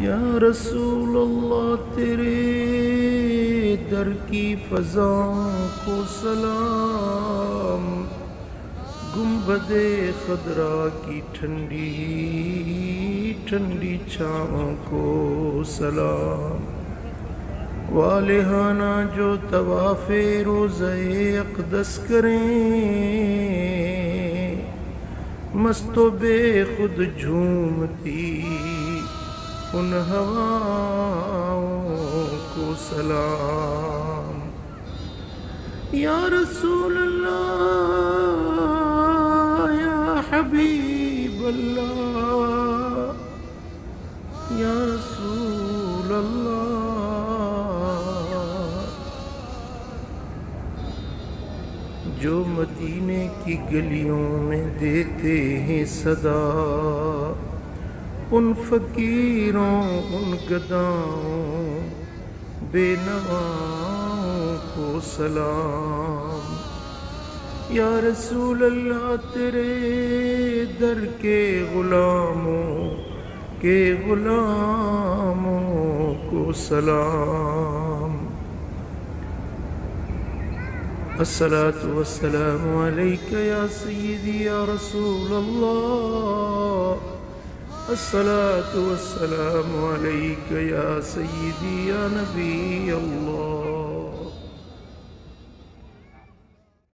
یا رسول اللہ تیرے در کی فضا کو سلام، گنبد خضرا کی ٹھنڈی ٹھنڈی چھاؤں کو سلام، والہانہ جو طواف روضہ اقدس کریں، مست و بے خود جھومتی ان ہواؤں کو سلام۔ یا رسول اللہ یا حبیب اللہ، یا رسول اللہ، جو مدینے کی گلیوں میں دیتے ہیں صدا، ان فقیروں ان گداؤں بے نواؤں کو سلام۔ یا رسول اللہ تیرے در کے غلاموں کو سلام۔ الصلاة والسلام علیک یا سیدی یا رسول اللہ، الصلاة والسلام علیک یا سیدی یا نبی اللہ۔